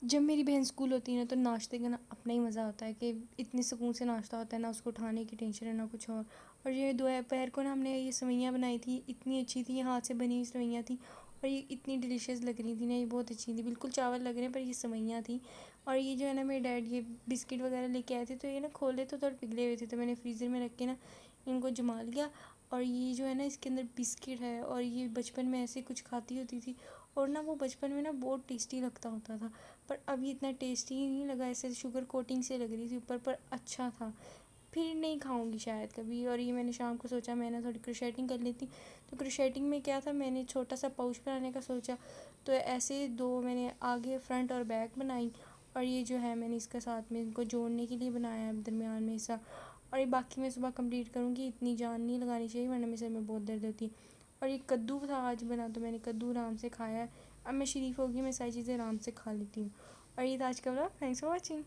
जब मेरी बहन स्कूल होती है ना तो नाश्ते का ना अपना ही मज़ा होता है कि इतनी सुकून से नाश्ता होता है ना, उसको उठाने की टेंशन है ना कुछ और ये दोपहर को ना हमने ये सेवइयाँ बनाई थी, इतनी अच्छी थी, हाथ से बनी हुई सेवइयाँ थी और ये इतनी डिलीशियस लग रही थी ना, ये बहुत अच्छी थी, बिल्कुल चावल लग रहे हैं पर ये सेवइयाँ थी। और ये जो है ना मेरे डैड ये बिस्किट वगैरह लेके आए थे तो ये ना खोले तो थोड़े पिघले हुए थे, तो मैंने फ्रीज़र में रख के ना इनको जमा लिया। और ये जो है ना इसके अंदर बिस्किट है और ये बचपन में ऐसे कुछ खाती होती थी और ना वो बचपन में ना बहुत टेस्टी लगता होता था, पर अभी इतना टेस्टी नहीं लगा, ऐसे शुगर कोटिंग से लग रही थी ऊपर, पर अच्छा था। फिर नहीं खाऊंगी शायद कभी। और ये मैंने शाम को सोचा मैं ना थोड़ी क्रोशेटिंग कर लेती, तो क्रोशेटिंग में क्या था, मैंने छोटा सा पाउच बनाने का सोचा, तो ऐसे दो मैंने आगे फ्रंट और बैक बनाई। और ये जो है मैंने इसका साथ में इनको जोड़ने के लिए बनाया है दरमियान में हिस्सा। और ये बाकी मैं सुबह कंप्लीट करूँगी, इतनी जान नहीं लगानी चाहिए वरना मेरे सर में बहुत दर्द होती है। और ये कद्दू था आज बना, तो मैंने कद्दू आराम से खाया है। अब मैं शरीफ होगी, मैं सारी चीज़ें आराम से खा लेती हूँ। और ये था आज का व्लॉग। Thanks for watching.